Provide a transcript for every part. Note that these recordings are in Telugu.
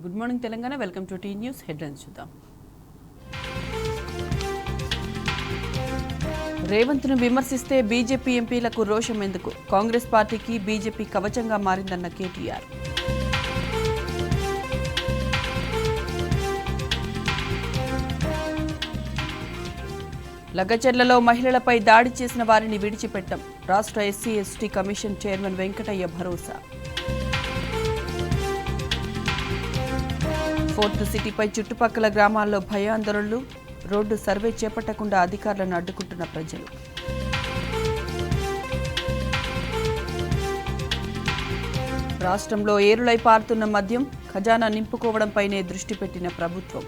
Good morning Telangana. Welcome to T news. Headlines చూద్దాం. రేవంత్ను విమర్శిస్తే బీజేపీ ఎంపీలకు రోషం ఎందుకు? కాంగ్రెస్ పార్టీకి బీజేపీ కవచంగా మారిందన్న కేటీఆర్. లగచర్లలో మహిళలపై దాడి చేసిన వారిని విడిచిపెట్టం. రాష్ట్ర SC ST commission chairman Venkataiah భరోసా. ఫోర్త్ సిటీపై చుట్టుపక్కల గ్రామాల్లో భయాందోళనలు. రోడ్డు సర్వే చేపట్టకుండా అధికారులను అడ్డుకుంటున్న ప్రజలు. రాష్ట్రంలో ఏరులై పారుతున్న మద్యం, ఖజానా నింపుకోవడంపైనే దృష్టి పెట్టిన ప్రభుత్వం.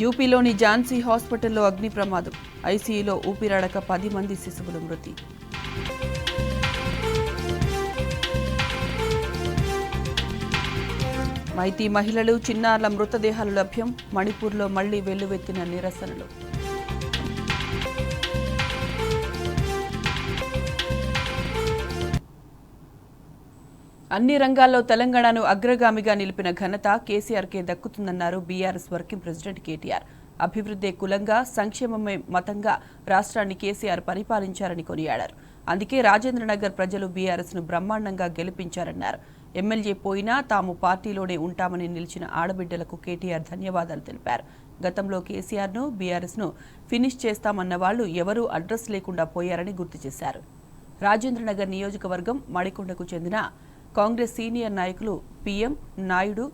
యూపీలోని ఝాన్సీ హాస్పిటల్లో అగ్ని ప్రమాదం. ఐసీయూలో ఊపిరాడక 10 మంది శిశువులు మృతి. మైతీ మహిళలు, చిన్నారుల మృతదేహాలు లభ్యం. మణిపూర్లో మళ్లీ వెల్లువెత్తిన నిరసనలు. అన్ని రంగాల్లో తెలంగాణను అగ్రగామిగా నిలిపిన ఘనత కేసీఆర్కే దక్కుతుందన్నారు బీఆర్ఎస్ వర్కింగ్ ప్రెసిడెంట్ కేటీఆర్. అభివృద్ధే కులంగా, సంక్షేమమే మతంగా రాష్ట్రాన్ని కేసీఆర్ పరిపాలించారని కొనియాడారు. అందుకే రాజేంద్రనగర్ ప్రజలు బీఆర్ఎస్ను బ్రహ్మాండంగా గెలిపించారన్నారు. ఎమ్మెల్యే పోయినా తాము పార్టీలోనే ఉంటామని నిలిచిన ఆడబిడ్డలకు కేటీఆర్ ధన్యవాదాలు తెలిపారు. గతంలో కేసీఆర్ను, బీఆర్ఎస్ను ఫినిష్ చేస్తామన్న వాళ్లు ఎవరూ అడ్రస్ లేకుండా పోయారని గుర్తు చేశారు. రాజేంద్రనగర్ నియోజకవర్గం మడికొండకు చెందిన కాంగ్రెస్ సీనియర్ నాయకులు పీఎం నాయుడు,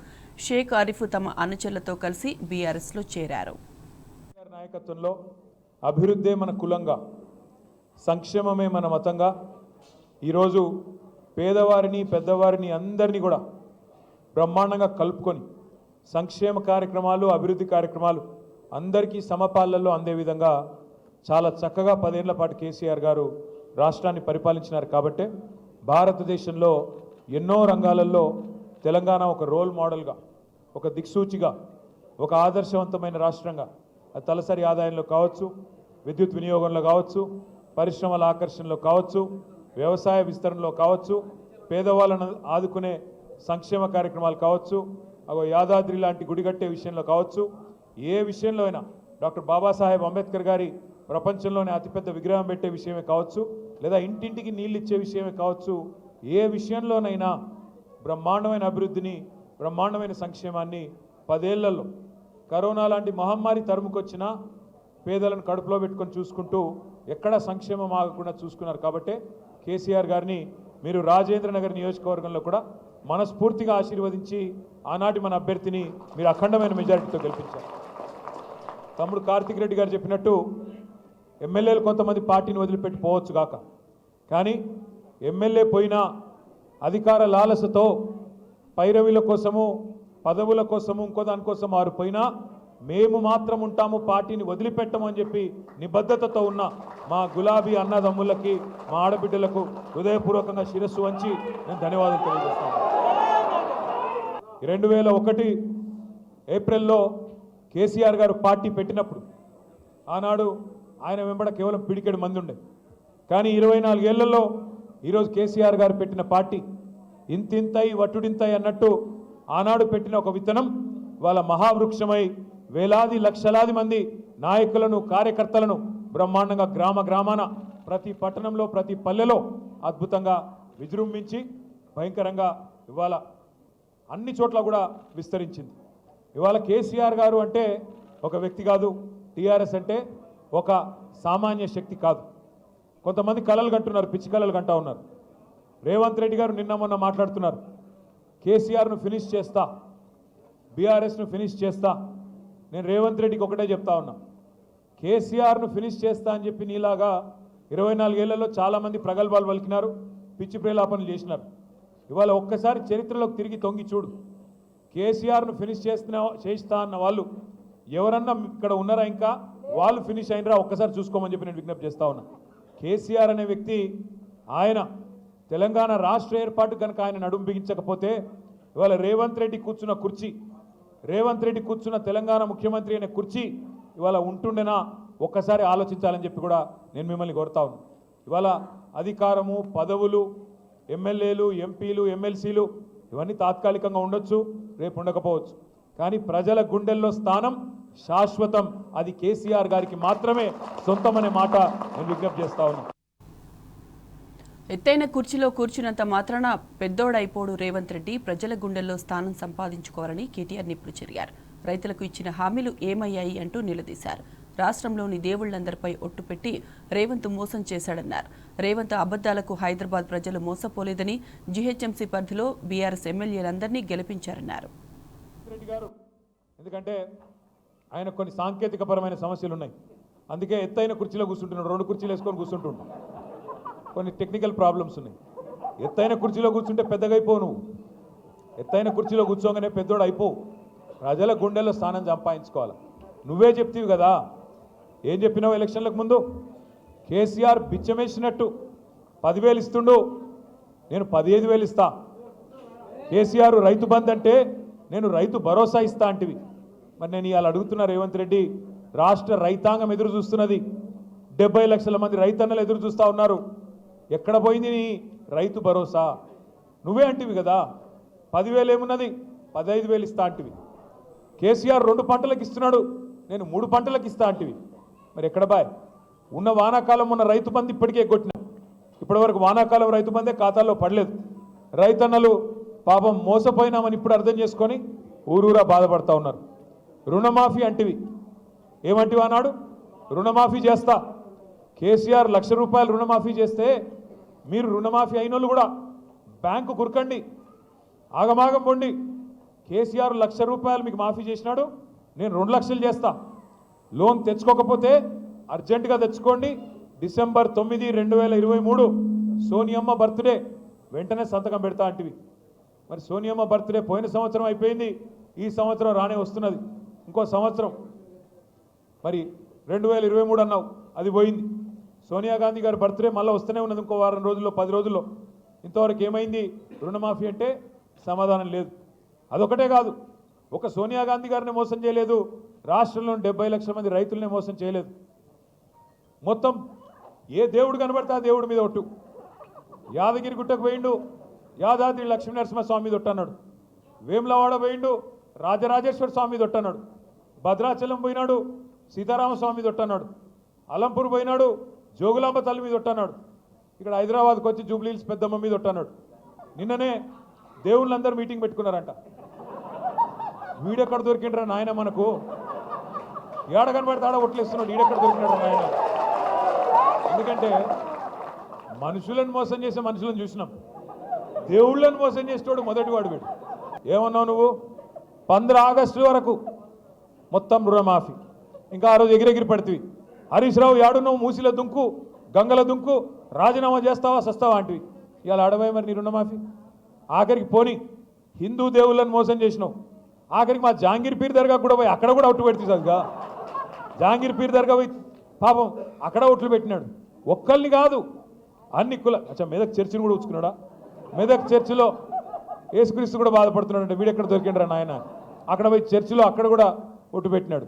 షేక్ ఆరిఫ్ తమ అనుచరులతో కలిసి బీఆర్ఎస్లో చేరారు. నాయకత్వంలో అభివృద్ధే మన కులంగా, సంక్షేమమే మన మతంగా ఈరోజు పేదవారిని, పెద్దవారిని అందరినీ కూడా బ్రహ్మాండంగా కలుపుకొని సంక్షేమ కార్యక్రమాలు, అభివృద్ధి కార్యక్రమాలు అందరికీ సమపాలనలో అందే విధంగా చాలా చక్కగా 10 ఏళ్ల పాటు కేసీఆర్ గారు రాష్ట్రాన్ని పరిపాలించినారు. కాబట్టే భారతదేశంలో ఎన్నో రంగాలలో తెలంగాణ ఒక రోల్ మోడల్గా, ఒక దిక్సూచిగా, ఒక ఆదర్శవంతమైన రాష్ట్రంగా, అది తలసరి ఆదాయంలో కావచ్చు, విద్యుత్ వినియోగంలో కావచ్చు, పరిశ్రమల ఆకర్షణలో కావచ్చు, వ్యవసాయ విస్తరణలో కావచ్చు, పేదవాళ్ళను ఆదుకునే సంక్షేమ కార్యక్రమాలు కావచ్చు, యాదాద్రి లాంటి గుడి కట్టే విషయంలో కావచ్చు, ఏ విషయంలో అయినా డాక్టర్ బాబాసాహెబ్ అంబేద్కర్ గారి ప్రపంచంలోనే అతిపెద్ద విగ్రహం పెట్టే విషయమే కావచ్చు, లేదా ఇంటింటికి నీళ్ళు ఇచ్చే విషయమే కావచ్చు, ఏ విషయంలోనైనా బ్రహ్మాండమైన అభివృద్ధిని, బ్రహ్మాండమైన సంక్షేమాన్ని 10 ఏళ్లలో కరోనా లాంటి మహమ్మారి తరుముకొచ్చినా పేదలను కడుపులో పెట్టుకొని చూసుకుంటూ ఎక్కడా సంక్షేమం ఆగకుండా చూసుకున్నారు. కాబట్టే కేసీఆర్ గారిని మీరు రాజేంద్రనగర్ నియోజకవర్గంలో కూడా మనస్ఫూర్తిగా ఆశీర్వదించి ఆనాటి మన అభ్యర్థిని మీరు అఖండమైన మెజారిటీతో గెలిపించారు. తమ్ముడు కార్తిక్ రెడ్డి గారు చెప్పినట్టు ఎమ్మెల్యేలు కొంతమంది పార్టీని వదిలిపెట్టి పోవచ్చు గాక, కానీ ఎమ్మెల్యే పోయినా అధికార లాలసతో పైరవీల కోసము, పదవుల కోసము, ఇంకో దానికోసం వారు పోయినా మేము మాత్రం ఉంటాము, పార్టీని వదిలిపెట్టమని చెప్పి నిబద్ధతతో ఉన్న మా గులాబీ అన్నదమ్ములకి, మా ఆడబిడ్డలకు హృదయపూర్వకంగా శిరస్సు వంచి నేను ధన్యవాదాలు తెలియజేస్తాను. 2001 ఏప్రిల్లో కేసీఆర్ గారు పార్టీ పెట్టినప్పుడు ఆనాడు ఆయన వెంబడ కేవలం పిడికెడు మంది ఉండే, కానీ 24 ఏళ్లలో ఈరోజు కేసీఆర్ గారు పెట్టిన పార్టీ ఇంతింతై వట్టుడింతై అన్నట్టు ఆనాడు పెట్టిన ఒక విత్తనం వాళ్ళ మహావృక్షమై వేలాది లక్షలాది మంది నాయకులను, కార్యకర్తలను బ్రహ్మాండంగా గ్రామ గ్రామాన, ప్రతి పట్టణంలో, ప్రతి పల్లెలో అద్భుతంగా విజృంభించి భయంకరంగా ఇవాళ అన్ని చోట్ల కూడా విస్తరించింది. ఇవాళ కేసీఆర్ గారు అంటే ఒక వ్యక్తి కాదు, టీఆర్ఎస్ అంటే ఒక సామాన్య శక్తి కాదు. కొంతమంది కలలు కంటున్నారు, పిచ్చి కలలు కంటా ఉన్నారు. రేవంత్ రెడ్డి గారు నిన్న మొన్న మాట్లాడుతున్నారు, కేసీఆర్ను ఫినిష్ చేస్తా, బీఆర్ఎస్ను ఫినిష్ చేస్తా. నేను రేవంత్ రెడ్డికి ఒకటే చెప్తా ఉన్నా, కేసీఆర్ను ఫినిష్ చేస్తా అని చెప్పి నీలాగా 24 ఏళ్లలో చాలామంది ప్రగల్భాలు పలికినారు, పిచ్చి ప్రేలాపనలు చేసినారు. ఇవాళ ఒక్కసారి చరిత్రలోకి తిరిగి తొంగి చూడు, కేసీఆర్ను ఫినిష్ చేస్తా అన్న వాళ్ళు ఎవరన్నా ఇక్కడ ఉన్నారా? ఇంకా వాళ్ళు ఫినిష్ అయినరా? ఒక్కసారి చూసుకోమని చెప్పి నేను విజ్ఞప్తి చేస్తా ఉన్నా. కేసీఆర్ అనే వ్యక్తి, ఆయన తెలంగాణ రాష్ట్ర ఏర్పాటు కనుక ఆయన నడుం బిగించకపోతే ఇవాళ రేవంత్ రెడ్డి కూర్చున్న కుర్చీ, రేవంత్ రెడ్డి కూర్చున్న తెలంగాణ ముఖ్యమంత్రి అనే కుర్చీ ఇవాళ ఉంటుండేనా ఒక్కసారి ఆలోచించాలని చెప్పి కూడా నేను మిమ్మల్ని కోరుతా ఉన్నాను. ఇవాళ అధికారము, పదవులు, ఎమ్మెల్యేలు, ఎంపీలు, ఎమ్మెల్సీలు ఇవన్నీ తాత్కాలికంగా ఉండొచ్చు, రేపు ఉండకపోవచ్చు. కానీ ప్రజల గుండెల్లో స్థానం శాశ్వతం. అది కేసీఆర్ గారికి మాత్రమే సొంతమనే మాట నేను విజ్ఞప్తి చేస్తా ఉన్నా. ఎత్తైన కుర్చీలో కూర్చున్నంత మాత్రాన పెద్దోడైపోడు రేవంత్ రెడ్డి ప్రజల గుండెల్లో స్థానం సంపాదించుకోవాలని కేటీఆర్ నిప్పులు చెరిగారు. రైతులకు ఇచ్చిన హామీలు ఏమయ్యాయి అంటూ నిలదీశారు. రాష్ట్రంలోని దేవుళ్లందరిపై ఒట్టు పెట్టి రేవంత్ మోసం చేశాడన్నారు. రేవంత్ అబద్దాలకు హైదరాబాద్ ప్రజలు మోసపోలేదని, జీహెచ్ఎంసీ పరిధిలో బీఆర్ఎస్ ఎమ్మెల్యేలందరినీ గెలిపించారన్నారు. ఎందుకంటే ఆయన కొన్ని సాంకేతికపరమైన సమస్యలు ఉన్నాయి, అందుకే ఎత్తైన కుర్చీలో కూర్చుంటున్నాడు. 2 కుర్చీలు వేసుకొని కూర్చుంటుంటాడు. కొన్ని టెక్నికల్ ప్రాబ్లమ్స్ ఉన్నాయి. ఎత్తైన కుర్చీలో కూర్చుంటే పెద్దగా అయిపోవు. నువ్వు ఎత్తైన కుర్చీలో కూర్చోగానే పెద్దోడు అయిపోవు. ప్రజల గుండెల్లో స్థానం సంపాదించుకోవాలి. నువ్వే చెప్తీవి కదా, ఏం చెప్పినావు ఎలక్షన్లకు ముందు? కేసీఆర్ బిచ్చమేసినట్టు 10,000 ఇస్తుండు, నేను 15,000 ఇస్తా. కేసీఆర్ రైతు బంద్ అంటే నేను రైతు భరోసా ఇస్తా అంటివి. మరి నేను ఇవాళ అడుగుతున్నా రేవంత్ రెడ్డి, రాష్ట్ర రైతాంగం ఎదురు చూస్తున్నది. 70 లక్షల మంది రైతన్నలు ఎదురు చూస్తూ ఉన్నారు. ఎక్కడ పోయింది నీ రైతు భరోసా? నువ్వే అంటివి కదా 10,000 ఏమున్నది, 15,000 ఇస్తా అంటివి. కేసీఆర్ 2 పంటలకు ఇస్తున్నాడు, నేను 3 పంటలకు ఇస్తా అంటివి. మరి ఎక్కడ బాయ్? ఉన్న వానాకాలం ఉన్న రైతు బంధు ఇప్పటికే ఎగ్గొట్టిన. ఇప్పటివరకు వానాకాలం రైతు బందే ఖాతాల్లో పడలేదు. రైతన్నలు పాపం మోసపోయినామని ఇప్పుడు అర్థం చేసుకొని ఊరూరా బాధపడతా ఉన్నారు. రుణమాఫీ అంటివి, ఏమంటివి అన్నాడు? రుణమాఫీ చేస్తా. కేసీఆర్ ₹1,00,000 రుణమాఫీ చేస్తే మీరు రుణమాఫీ అయిన వాళ్ళు కూడా బ్యాంకు కురకండి, ఆగమాగం పొండి. కేసీఆర్ ₹1,00,000 మీకు మాఫీ చేసినాడు, నేను 2 లక్షలు చేస్తా. లోన్ తెచ్చుకోకపోతే అర్జెంటుగా తెచ్చుకోండి. డిసెంబర్ 9, 2023 సోనియమ్మ బర్త్డే, వెంటనే సంతకం పెడతా అంటివి. మరి సోనియమ్మ బర్త్డే పోయిన సంవత్సరం అయిపోయింది, ఈ సంవత్సరం రానే వస్తున్నది, ఇంకో సంవత్సరం. మరి 2023 అన్నావు, అది పోయింది. సోనియా గాంధీ గారి బర్త్డే మళ్ళీ వస్తూనే ఉన్నది, ఇంకో వారం రోజుల్లో 10 రోజుల్లో. ఇంతవరకు ఏమైంది? రుణమాఫీ అంటే సమాధానం లేదు. అదొకటే కాదు, ఒక సోనియా గాంధీ గారిని మోసం చేయలేదు, రాష్ట్రంలోని 70 లక్షల మంది రైతులనే మోసం చేయలేదు. మొత్తం ఏ దేవుడు కనబడితే ఆ దేవుడి మీద ఒట్టు. యాదగిరి గుట్టకు పోయిండు, యాదాద్రి లక్ష్మీనరసింహస్వామి మీద ఒట్టన్నాడు. వేములవాడ పోయిండు, రాజరాజేశ్వర స్వామి మీద ఒట్టన్నాడు. భద్రాచలం పోయినాడు, సీతారామస్వామి మీద ఒట్టన్నాడు. అలంపూర్ పోయినాడు, జోగులాంబ తల్లి మీద ఒట్టన్నాడు. ఇక్కడ హైదరాబాద్కి వచ్చి జూబ్లీహిల్స్ పెద్దమ్మ మీద ఒట్టన్నాడు. నిన్ననే దేవుళ్ళందరూ మీటింగ్ పెట్టుకున్నారంట. వీడెక్కడ దొరికిండ్రా నాయన, మనకు ఏడ కనబడితే ఆడ ఒట్లేస్తున్నాడు. ఈడెక్కడ దొరికినాడు నాయన? ఎందుకంటే మనుషులను మోసం చేసే మనుషులను చూసినాం, దేవుళ్ళను మోసం చేసేవాడు మొదటివాడు వీడు. ఏమన్నావు నువ్వు? 15 ఆగస్టు వరకు మొత్తం రుణమాఫీ. ఇంకా ఆ రోజు ఎగిరెగిరి పడితే హరీష్ రావు యాడున్నావు, మూసిల దుంకు, గంగల దుంకు, రాజీనామా చేస్తావా సస్తావా అంటివి. ఇవాళ ఆడబోయే మరి నీ రుణమాఫీ. ఆఖరికి పోని హిందూ దేవుళ్ళని మోసం చేసినావు. ఆఖరికి మా జహాంగీర్ పీర్ దర్గా కూడా పోయి అక్కడ కూడా ఒట్టు పెడుతుంది సరిగా. జహాంగీర్ పీర్ దర్గా పోయి పాపం అక్కడ ఒట్లు పెట్టినాడు. ఒక్కరిని కాదు, అన్ని కుల. అచ్చా, మెదక్ చర్చిని కూడా ఉంచుకున్నాడా? మెదక్ చర్చిలో యేసుక్రీస్తు కూడా బాధపడుతున్నాడు అంటే వీడెక్కడ దొరికిండ్రా నాయన. అక్కడ పోయి చర్చిలో అక్కడ కూడా ఒట్టు పెట్టినాడు.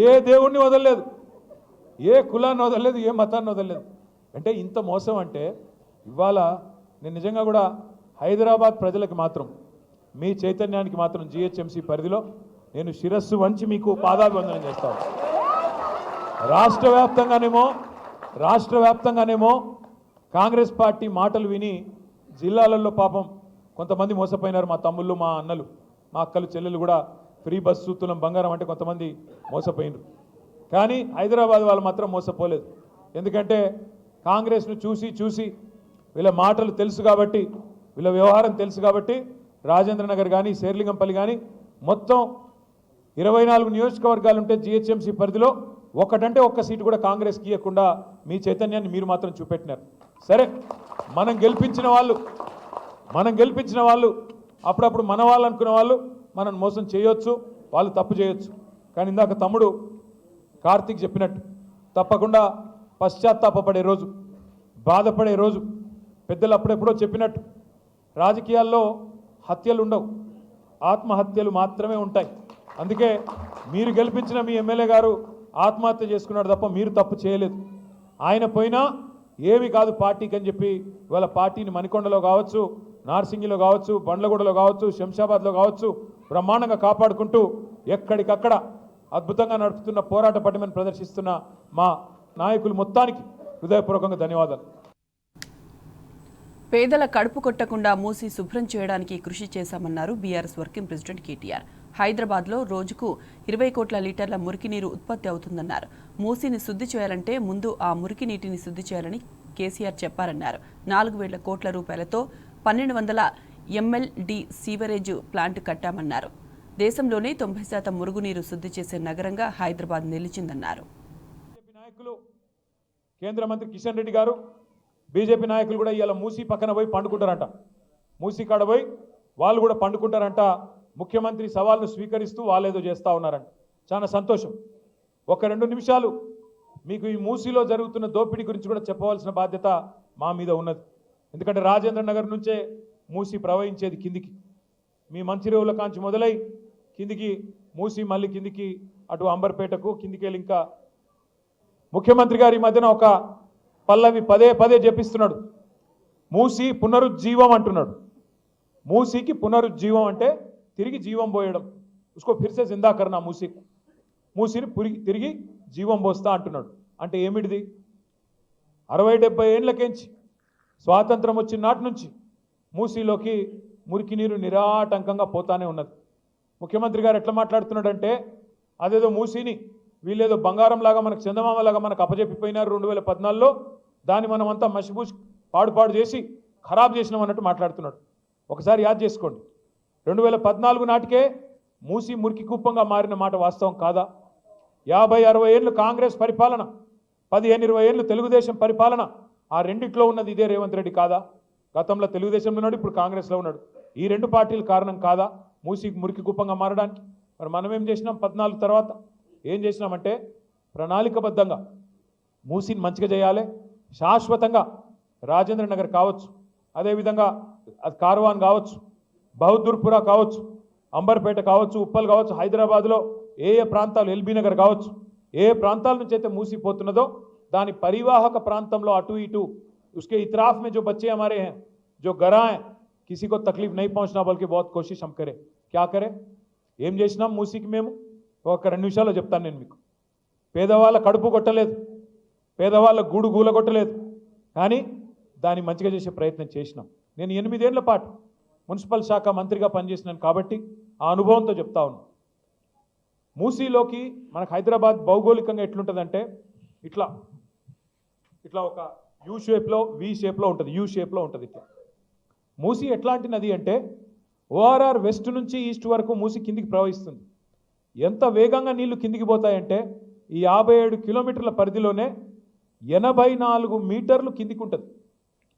ఏ దేవుణ్ణి వదలలేదు, ఏ కులాన్ని వదలలేదు, ఏ మతాన్ని వదలలేదు. అంటే ఇంత మోసం అంటే ఇవాళ నేను నిజంగా కూడా హైదరాబాద్ ప్రజలకు మాత్రం, మీ చైతన్యానికి మాత్రం జీహెచ్ఎంసీ పరిధిలో నేను శిరస్సు వంచి మీకు పాదాభివందనం చేస్తాను. రాష్ట్ర వ్యాప్తంగానేమో కాంగ్రెస్ పార్టీ మాటలు విని జిల్లాలలో పాపం కొంతమంది మోసపోయినారు. మా తమ్ముళ్ళు, మా అన్నలు, మా అక్కలు, చెల్లెలు కూడా ఫ్రీ బస్సు, తులం బంగారం అంటే కొంతమంది మోసపోయినారు. కానీ హైదరాబాద్ వాళ్ళు మాత్రం మోసపోలేదు. ఎందుకంటే కాంగ్రెస్ను చూసి వీళ్ళ మాటలు తెలుసు కాబట్టి, వీళ్ళ వ్యవహారం తెలుసు కాబట్టి రాజేంద్ర నగర్ కానీ, శేర్లింగంపల్లి కానీ మొత్తం 24 నియోజకవర్గాలు ఉంటే జీహెచ్ఎంసీ పరిధిలో ఒక్కటంటే ఒక్క సీటు కూడా కాంగ్రెస్కి ఇవ్వకుండా మీ చైతన్యాన్ని మీరు మాత్రం చూపెట్టినారు. సరే, మనం గెలిపించిన వాళ్ళు అప్పుడప్పుడు మన వాళ్ళు అనుకునే వాళ్ళు మనం మోసం చేయొచ్చు, వాళ్ళు తప్పు చేయొచ్చు. కానీ ఇందాక తమ్ముడు కార్తీక్ చెప్పినట్టు తప్పకుండా పశ్చాత్తాపపడే రోజు, బాధపడే రోజు. పెద్దలు అప్పుడెప్పుడో చెప్పినట్టు రాజకీయాల్లో హత్యలు ఉండవు, ఆత్మహత్యలు మాత్రమే ఉంటాయి. అందుకే మీరు గెలిపించిన మీ ఎమ్మెల్యే గారు ఆత్మహత్య చేసుకున్నాడు తప్ప మీరు తప్పు చేయలేదు. ఆయన పోయినా ఏమి కాదు పార్టీకి అని చెప్పి ఇవాళ పార్టీని మణికొండలో కావచ్చు, నార్సింగిలో కావచ్చు, బండ్లగూడలో కావచ్చు, శంషాబాద్లో కావచ్చు బ్రహ్మాండంగా కాపాడుకుంటూ ఎక్కడికక్కడ అద్భుతంగా నడుపుతున్న పోరాట పటిమను ప్రదర్శిస్తున్న మా నాయకులు మొత్తానికి హృదయపూర్వకంగా ధన్యవాదాలు. పేదల కడుపు కొట్టకుండా మూసి శుభ్రం చేయడానికి కృషి చేశామన్నారు బీఆర్ఎస్ వర్కింగ్ ప్రెసిడెంట్ కేటీఆర్. హైదరాబాద్లో రోజుకు 20 కోట్ల లీటర్ల మురికి నీరు ఉత్పత్తి అవుతుందన్నారు. మూసిని శుద్ధి చేయాలంటే ముందు ఆ మురికి నీటిని శుద్ధి చేయాలని కేసీఆర్ చెప్పారన్నారు. 4,000 కోట్ల రూపాయలతో 1,200 MLD సీవరేజ్ ప్లాంట్ కట్టామన్నారు. దేశంలోనే 90% మురుగునీరు శుద్ధి చేసే నగరంగా హైదరాబాద్ నిలిచిందన్నారు. కేంద్ర మంత్రి కిషన్ రెడ్డి గారు, బీజేపీ నాయకులు కూడా ఇవాళ మూసి పక్కన పోయి పండుకుంటారంట. మూసి కాడ పోయి వాళ్ళు కూడా పండుకుంటారంట. ముఖ్యమంత్రి సవాల్ను స్వీకరిస్తూ వాళ్ళేదో చేస్తూ ఉన్నారంట. చాలా సంతోషం. ఒక 2 నిమిషాలు మీకు ఈ మూసిలో జరుగుతున్న దోపిడీ గురించి కూడా చెప్పవలసిన బాధ్యత మా మీద ఉన్నది. ఎందుకంటే రాజేంద్ర నగర్ నుంచే మూసి ప్రవహించేది కిందికి. మీ మంచిరేవుల కాంచి మొదలై కిందికి మూసి మళ్ళీ కిందికి అటు అంబర్పేటకు కిందికి వెళ్ళి ఇంకా ముఖ్యమంత్రి గారి మధ్యన ఒక పల్లవి పదే పదే చెప్పిస్తున్నాడు. మూసి పునరుజ్జీవం అంటున్నాడు. మూసికి పునరుజ్జీవం అంటే తిరిగి జీవం పోయడం. ఉస్కో ఫిర్సే జిందా కర్నా మూసిని తిరిగి జీవం పోస్తా అంటున్నాడు. అంటే ఏమిటిది? 60-70 ఏళ్ళకేంచి స్వాతంత్రం వచ్చిన నాటి నుంచి మూసిలోకి మురికి నీరు నిరాటంకంగా పోతానే ఉన్నది. ముఖ్యమంత్రి గారు ఎట్లా మాట్లాడుతున్నాడంటే అదేదో మూసిని వీళ్ళేదో బంగారం లాగా మనకు చందమామలాగా మనకు అప్పజెప్పిపోయినారు 2014లో, దాన్ని మనం అంతా మసిపూసి పాడు చేసి ఖరాబ్ చేసినాం అన్నట్టు మాట్లాడుతున్నాడు. ఒకసారి యాద్ చేసుకోండి, 2014 నాటికే మూసి మురికి కుప్పంగా మారిన మాట వాస్తవం కాదా? 50-60 ఏళ్ళు కాంగ్రెస్ పరిపాలన, 15-20 ఏళ్ళు తెలుగుదేశం పరిపాలన, ఆ రెండిట్లో ఉన్నది ఇదే రేవంత్ రెడ్డి కాదా? గతంలో తెలుగుదేశంలో ఉన్నాడు, ఇప్పుడు కాంగ్రెస్లో ఉన్నాడు. ఈ 2 పార్టీలు కారణం కాదా మూసి మురికి కుప్పంగా మారడానికి? మరి మనం ఏం చేసినాం? 14 తర్వాత ఏం చేసినామంటే ప్రణాళికబద్ధంగా మూసిని మంచిగా చేయాలి, శాశ్వతంగా రాజేంద్ర నగర్ కావచ్చు, అదేవిధంగా అది కార్వాన్ కావచ్చు, బహదూర్పురా కావచ్చు, అంబర్పేట కావచ్చు, ఉప్పల్ కావచ్చు, హైదరాబాద్లో ఏ ప్రాంతాలు, ఎల్బీ నగర్ కావచ్చు, ఏ ప్రాంతాల నుంచి అయితే మూసిపోతున్నదో దాని పరివాహక ప్రాంతంలో అటు ఇటు उसके इतराफ में जो बच्चे हमारे हैं जो गरा हैं किसी को तकलीफ नहीं पहुंचना बल्कि बहुत कोशिश हम करें. क्या करें? ఏం చేసినాం మూసికి? మేము ఒక 2 నిమిషాల్లో చెప్తాను నేను మీకు. పేదవాళ్ళ కడుపు కొట్టలేదు, పేదవాళ్ళ గూడు గూల కొట్టలేదు, కానీ దాన్ని మంచిగా చేసే ప్రయత్నం చేసినాం. నేను 8 ఏళ్ల పాటు మున్సిపల్ శాఖ మంత్రిగా పనిచేసినాను కాబట్టి ఆ అనుభవంతో చెప్తా ఉన్నాను. మూసీలోకి మనకు హైదరాబాద్ భౌగోళికంగా ఎట్లుంటుందంటే ఇట్లా ఇట్లా ఒక యూ షేప్లో, వి షేప్లో ఉంటుంది, యూ షేప్లో ఉంటుంది. ఇట్లా మూసి ఎట్లాంటి నది అంటే ఓఆర్ఆర్ వెస్ట్ నుంచి ఈస్ట్ వరకు మూసి కిందికి ప్రవహిస్తుంది. ఎంత వేగంగా నీళ్లు కిందికి పోతాయంటే ఈ 57 కిలోమీటర్ల పరిధిలోనే 84 మీటర్లు కిందికి ఉంటుంది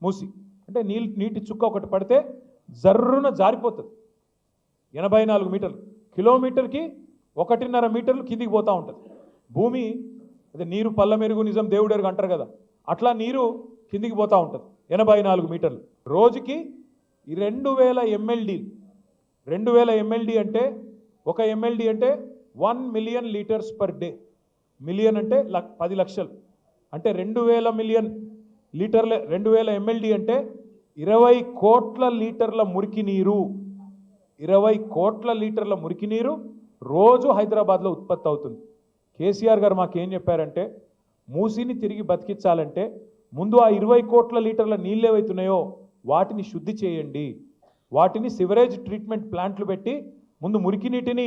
మూసి. అంటే నీటి చుక్క ఒకటి పడితే జర్రున జారిపోతుంది. 84 మీటర్లు, కిలోమీటర్కి 1.5 మీటర్లు కిందికి పోతూ ఉంటుంది భూమి. అదే నీరు పల్ల మెరుగు నిజం దేవుడెరుగు అంటారు కదా, అట్లా నీరు కిందికి పోతూ ఉంటుంది 84 మీటర్లు. రోజుకి 2000 MLD. 2000 MLD అంటే ఒక MLD అంటే 1 million litres per day. Million అంటే 10 లక్షలు, అంటే 2000 మిలియన్ లీటర్ల 2000 MLD అంటే 20 కోట్ల లీటర్ల మురికి నీరు. 20 కోట్ల లీటర్ల మురికి నీరు రోజు హైదరాబాద్లో ఉత్పత్తి అవుతుంది. కేసీఆర్ గారు మాకేం చెప్పారంటే మూసిని తిరిగి బతికించాలంటే ముందు ఆ 20 కోట్ల లీటర్ల నీళ్ళు ఏవైతున్నాయో వాటిని శుద్ధి చేయండి, వాటిని సివరేజ్ ట్రీట్మెంట్ ప్లాంట్లు పెట్టి ముందు మురికి నీటిని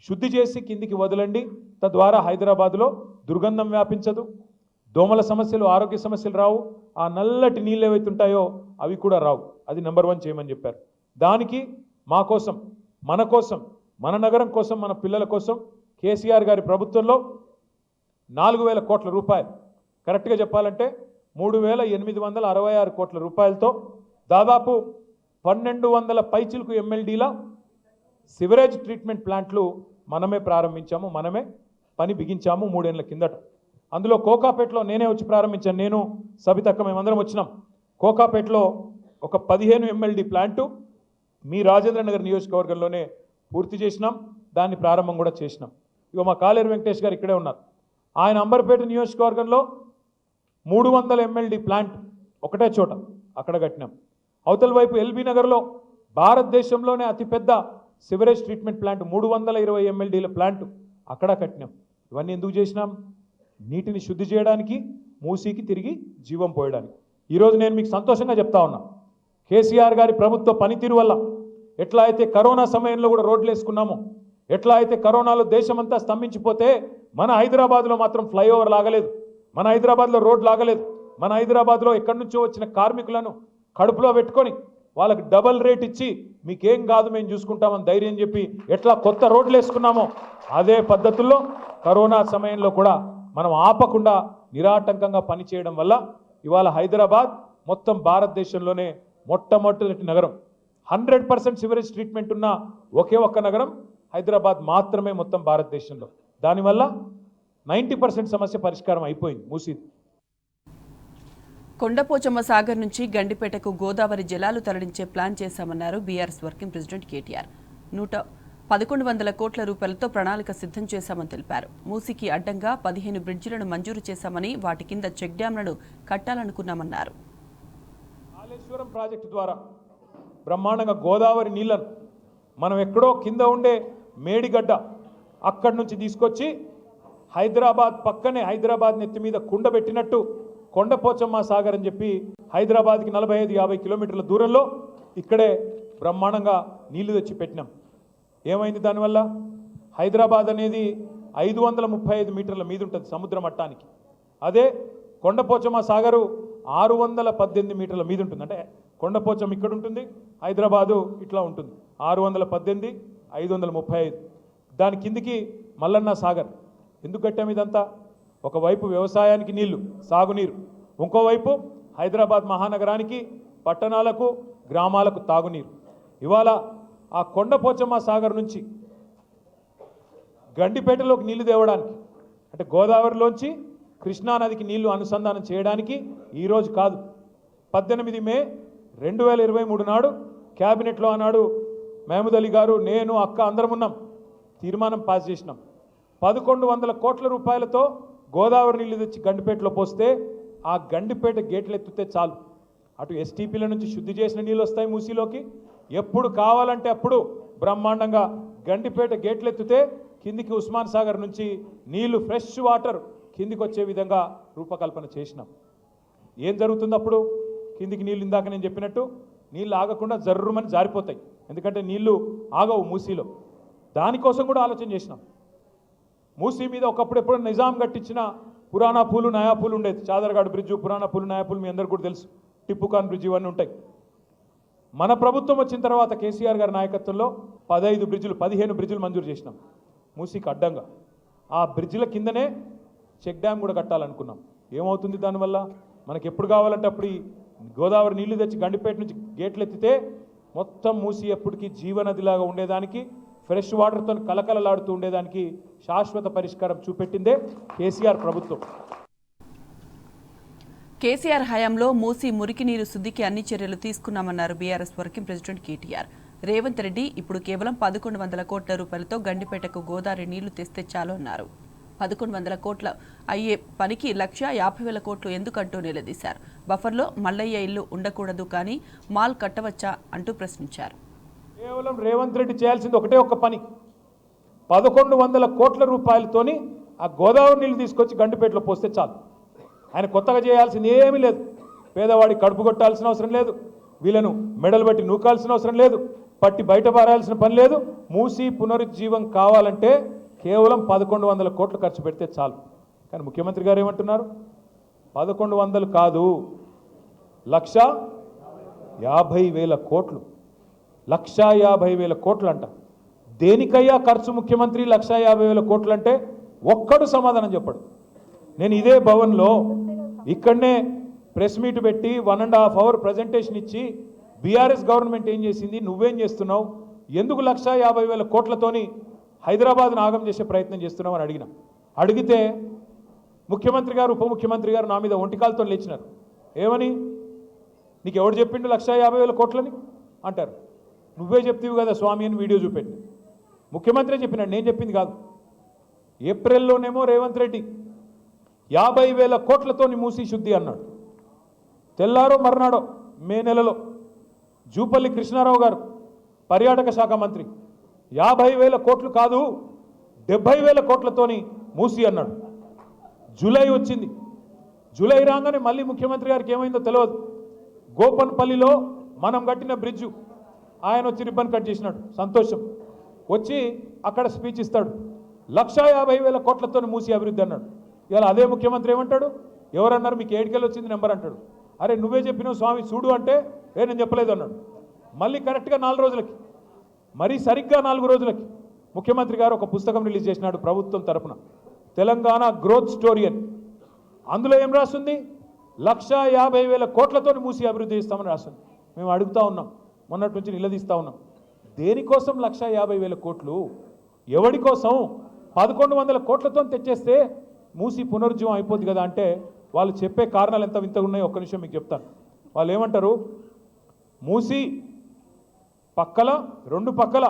శుద్ధి చేసి కిందికి వదలండి. తద్వారా హైదరాబాద్లో దుర్గంధం వ్యాపించదు, దోమల సమస్యలు, ఆరోగ్య సమస్యలు రావు, ఆ నల్లటి నీళ్ళు ఏవైతుంటాయో అవి కూడా రావు. అది నెంబర్ 1 చేయమని చెప్పారు. దానికి మా కోసం, మన కోసం, మన నగరం కోసం, మన పిల్లల కోసం కేసీఆర్ గారి ప్రభుత్వంలో 4,000 కోట్ల రూపాయలు, కరెక్ట్గా చెప్పాలంటే 3,866 కోట్ల రూపాయలతో దాదాపు 1,200 పైచిలకు MLDల సివరేజ్ ట్రీట్మెంట్ ప్లాంట్లు మనమే ప్రారంభించాము, మనమే పని బిగించాము 3 ఏళ్ల కిందట. అందులో కోకాపేటలో నేనే వచ్చి ప్రారంభించాను, నేను సబితక్క మేమందరం వచ్చినాం. కోకాపేటలో ఒక 15 MLD ప్లాంటు మీ రాజేంద్ర నగర్ నియోజకవర్గంలోనే పూర్తి చేసినాం, దాన్ని ప్రారంభం కూడా చేసినాం. ఇక మా కాలేరు వెంకటేష్ గారు ఇక్కడే ఉన్నారు. ఆయన అంబర్పేట నియోజకవర్గంలో 300 MLD ప్లాంట్ ఒకటే చోట అక్కడ కట్టినాం. అవతల వైపు ఎల్బీ నగర్లో భారతదేశంలోనే అతిపెద్ద సివరేజ్ ట్రీట్మెంట్ ప్లాంట్ 320 MLDల ప్లాంట్ అక్కడ కట్టినాం. ఇవన్నీ ఎందుకు చేసినాం? నీటిని శుద్ధి చేయడానికి, మూసీకి తిరిగి జీవం పోయడానికి. ఈరోజు నేను మీకు సంతోషంగా చెప్తా ఉన్నా, కేసీఆర్ గారి ప్రభుత్వ పనితీరు వల్ల ఎట్లా అయితే కరోనా సమయంలో కూడా రోడ్లు వేసుకున్నామో, ఎట్లా అయితే కరోనాలో దేశమంతా స్తంభించిపోతే మన హైదరాబాద్లో మాత్రం ఫ్లైఓవర్ లాగలేదు, మన హైదరాబాద్లో రోడ్ లాగలేదు. మన హైదరాబాద్లో ఎక్కడి నుంచో వచ్చిన కార్మికులను కడుపులో పెట్టుకొని వాళ్ళకి డబల్ రేట్ ఇచ్చి మీకేం కాదు మేము చూసుకుంటామని ధైర్యం చెప్పి ఎట్లా కొత్త రోడ్లు వేసుకున్నామో అదే పద్ధతుల్లో కరోనా సమయంలో కూడా మనం ఆపకుండా నిరాటంకంగా పనిచేయడం వల్ల ఇవాళ హైదరాబాద్ మొత్తం భారతదేశంలోనే మొట్టమొదటి నగరం. 100% సివరేజ్ ట్రీట్మెంట్ ఉన్న ఒకే ఒక్క నగరం హైదరాబాద్ మాత్రమే మొత్తం భారతదేశంలో. దానివల్ల 90% సమస్య పరిష్కారం అయిపోయింది మూసీ. కొండపోచమ్మ సాగర్ నుంచి గండిపేటకు గోదావరి జలాలు తరలించే ప్లాన్ చేశామన్నారు బీఆర్ఎస్ వర్కింగ్ ప్రెసిడెంట్ కేటీఆర్. 1100 కోట్ల రూపాయలతో ప్రణాళిక సిద్ధం చేశామని తెలిపారు. మూసీకి అడ్డంగా 15 బ్రిడ్జిలను మంజూరు చేశామని వాటి కింద చెక్ డ్యాంలను కట్టాలనుకున్నామన్నారు. కాళేశ్వరం ప్రాజెక్టు ద్వారా బ్రహ్మాండంగా గోదావరి నీళ్లను మనం ఎక్కడో కింద ఉండే మేడిగడ్డ అక్కడి నుంచి తీసుకొచ్చి హైదరాబాద్ పక్కనే, హైదరాబాద్ నెత్తి మీద కుండ పెట్టినట్టు కొండపోచమ్మ సాగర్ అని చెప్పి హైదరాబాద్కి 45-50 కిలోమీటర్ల దూరంలో ఇక్కడే బ్రహ్మాండంగా నీళ్లు తెచ్చి పెట్టినాం. ఏమైంది దానివల్ల? హైదరాబాద్ అనేది 535 మీటర్ల మీద ఉంటుంది సముద్ర మట్టానికి. అదే కొండపోచమ్మ సాగరు 618 మీటర్ల మీద ఉంటుంది. అంటే కొండపోచమ్మ ఇక్కడ ఉంటుంది, హైదరాబాదు ఇట్లా ఉంటుంది. 618, 535. దాని కిందికి మల్లన్న సాగర్. ఎందుకు కట్టాము ఇదంతా? ఒకవైపు వ్యవసాయానికి నీళ్లు, సాగునీరు, ఇంకోవైపు హైదరాబాద్ మహానగరానికి, పట్టణాలకు, గ్రామాలకు తాగునీరు. ఇవాళ ఆ కొండపోచమ్మ సాగర్ నుంచి గండిపేటలోకి నీళ్లు తేవడానికి, అంటే గోదావరిలోంచి కృష్ణానదికి నీళ్లు అనుసంధానం చేయడానికి ఈరోజు కాదు, 18 మే 2023 నాడు క్యాబినెట్లో ఆనాడు మహమూద్ అలీ గారు, నేను, అక్క అందరం ఉన్నాం, తీర్మానం పాస్ చేసినాం. 1100 కోట్ల రూపాయలతో గోదావరి నీళ్లు తెచ్చి గండిపేటలో పోస్తే ఆ గండిపేట గేట్లు ఎత్తితే చాలు, అటు ఎస్టీపీల నుంచి శుద్ధి చేసిన నీళ్ళు వస్తాయి మూసీలోకి. ఎప్పుడు కావాలంటే అప్పుడు బ్రహ్మాండంగా గండిపేట గేట్లు ఎత్తితే కిందికి ఉస్మాన్ సాగర్ నుంచి నీళ్లు, ఫ్రెష్ వాటర్ కిందికి వచ్చే విధంగా రూపకల్పన చేసినాం. ఏం జరుగుతుంది అప్పుడు? కిందికి నీళ్ళు ఇందాక నేను చెప్పినట్టు నీళ్ళు ఆగకుండా జర్రుమని జారిపోతాయి, ఎందుకంటే నీళ్లు ఆగవు మూసీలో. దానికోసం కూడా ఆలోచన చేసినాం. మూసీ మీద ఒకప్పుడు ఎప్పుడు నిజాం కట్టించిన పురాణా పూలు, నయా పూలు ఉండేది. చాదర్గాడ్ బ్రిడ్జు, పురాణా పూలు, నయా పూలు మీ అందరికీ కూడా తెలుసు. టిప్పు ఖాన్ బ్రిడ్జ్ ఇవన్నీ ఉంటాయి. మన ప్రభుత్వం వచ్చిన తర్వాత కేసీఆర్ గారి నాయకత్వంలో 15 బ్రిడ్జులు మంజూరు చేసినాం మూసీకి అడ్డంగా. ఆ బ్రిడ్జిల కిందనే చెక్ డ్యామ్ కూడా కట్టాలనుకున్నాం. ఏమవుతుంది దానివల్ల? మనకి ఎప్పుడు కావాలంటే అప్పుడు ఈ గోదావరి నీళ్లు తెచ్చి గండిపేట నుంచి గేట్లు ఎత్తితే మొత్తం మూసీ ఎప్పటికీ జీవనదిలాగా ఉండేదానికి, ఫ్రెష్ వాటర్తో కలకలలాడుతూ ఉండేదానికి శాశ్వత పరిష్కారం చూపెట్టిందే కేసీఆర్ ప్రభుత్వం. కేసీఆర్ హయాంలో మూసీ మురికి నీరు శుద్ధికి అన్ని చర్యలు తీసుకున్నామన్నారు BRS working president KTR. Revanth Reddy ఇప్పుడు కేవలం 1100 కోట్ల రూపాయలతో గండిపేటకు గోదావరి నీళ్లు తెస్తే చాలు అన్నారు. 1100 కోట్ల అయ్యే పనికి 1,50,000 కోట్లు ఎందుకంటూ నిలదీశారు. బఫర్లో మల్లయ్య ఇల్లు ఉండకూడదు కానీ మాల్ కట్టవచ్చా అంటూ ప్రశ్నించారు. కేవలం రేవంత్ రెడ్డి చేయాల్సింది ఒకటే ఒక్క పని, 1100 కోట్ల రూపాయలతోని ఆ గోదావరి నీళ్లు తీసుకొచ్చి గండిపేటలో పోస్తే చాలు. ఆయన కొత్తగా చేయాల్సింది ఏమీ లేదు. పేదవాడి కడుపు కొట్టాల్సిన అవసరం లేదు, వీళ్ళను మెడలు బట్టి నూకాల్సిన అవసరం లేదు, పట్టి బయట పారాల్సిన పని లేదు. మూసీ పునరుజ్జీవం కావాలంటే కేవలం 1100 కోట్లు ఖర్చు పెడితే చాలు. కానీ ముఖ్యమంత్రి గారు ఏమంటున్నారు? 1100 కాదు, 1,50,000 కోట్లు, 1,50,000 కోట్లు అంట. దేనికయ్యా ఖర్చు ముఖ్యమంత్రి 1,50,000 కోట్లు అంటే? ఒక్కడు సమాధానం చెప్పడు. నేను ఇదే భవన్లో ఇక్కడనే ప్రెస్ మీట్ పెట్టి 1.5 అవర్ ప్రజెంటేషన్ ఇచ్చి బీఆర్ఎస్ గవర్నమెంట్ ఏం చేసింది, నువ్వేం చేస్తున్నావు, ఎందుకు 1,50,000 కోట్లతోని హైదరాబాద్ను ఆగం చేసే ప్రయత్నం చేస్తున్నావు అని అడిగితే ముఖ్యమంత్రి గారు, ఉప ముఖ్యమంత్రి గారు నా మీద ఒంటికాలతో లేచినారు. ఏమని? నీకు ఎవడు చెప్పిండు 1,50,000 కోట్లని అంటారు. నువ్వే చెప్తీవి కదా స్వామి అని వీడియో చూపెట్టి. ముఖ్యమంత్రి చెప్పినాడు, నేను చెప్పింది కాదు. ఏప్రిల్లోనేమో రేవంత్ రెడ్డి 50,000 కోట్లతోని మూసి శుద్ధి అన్నాడు. తెల్లారో మర్నాడో మే నెలలో జూపల్లి కృష్ణారావు గారు పర్యాటక శాఖ మంత్రి 50,000 కోట్లు కాదు 70,000 కోట్లతోని మూసి అన్నాడు. జూలై వచ్చింది. జూలై రాగానే మళ్ళీ ముఖ్యమంత్రి గారికి ఏమైందో తెలియదు. గోపన్పల్లిలో మనం కట్టిన బ్రిడ్జు ఆయన వచ్చి రిబ్బన్ కట్ చేసినాడు, సంతోషం. వచ్చి అక్కడ స్పీచ్ ఇస్తాడు, 150,000 కోట్లతో మూసి అభివృద్ధి అన్నాడు. ఇవాళ అదే ముఖ్యమంత్రి ఏమంటాడు, ఎవరన్నారు మీకు ఏడికెళ్ళి వచ్చింది నెంబర్ అంటాడు. అరే నువ్వే చెప్పినావు స్వామి చూడు అంటే నేను చెప్పలేదు అన్నాడు. మళ్ళీ కరెక్ట్గా 4 రోజులకి, మరీ సరిగ్గా 4 రోజులకి ముఖ్యమంత్రి గారు ఒక పుస్తకం రిలీజ్ చేసినాడు ప్రభుత్వం తరఫున, తెలంగాణ గ్రోత్ స్టోరీ అని. అందులో ఏం రాస్తుంది, 150,000 కోట్లతో మూసి అభివృద్ధి చేస్తామని రాస్తుంది. మేము అడుగుతా ఉన్నాం, మొన్నటి నుంచి నిలదీస్తూ ఉన్నాం, దేనికోసం 150,000 కోట్లు, ఎవడి కోసం? 1,100 కోట్లతో తెచ్చేస్తే మూసి పునరుజ్జీవం అయిపోద్ది కదా అంటే వాళ్ళు చెప్పే కారణాలు ఎంత వింతగా ఉన్నాయో ఒక్క నిమిషం మీకు చెప్తాను. వాళ్ళు ఏమంటారు, మూసి పక్కల 2 పక్కల